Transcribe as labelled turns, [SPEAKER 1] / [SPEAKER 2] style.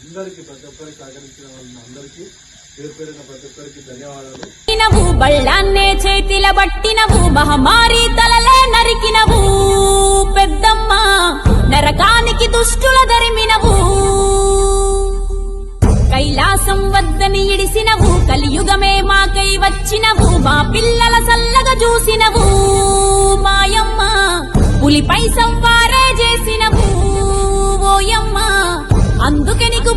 [SPEAKER 1] అందరికీ ప్రతి ఒక్కరికి సహకరించిన వాళ్ళ అందరికీ పేరు పేరున ప్రతి ఒక్కరికి ధన్యవాదాలు.
[SPEAKER 2] బళ్ళాన్నే చేతిల బట్టినవు మహమ్మారి తలలే నరికినవు పెద్దమ్మ నరకానికి దుష్టుల ధరిమినవు కైలాసం వద్దని ఇడిసినవు కలియుగమే మాకై వచ్చినవు మా పిల్లల సల్లగా చూసినవు మాయమ్మ పులిపై సంవారే చేసినవు ఓయమ్మ అందుకే నీకు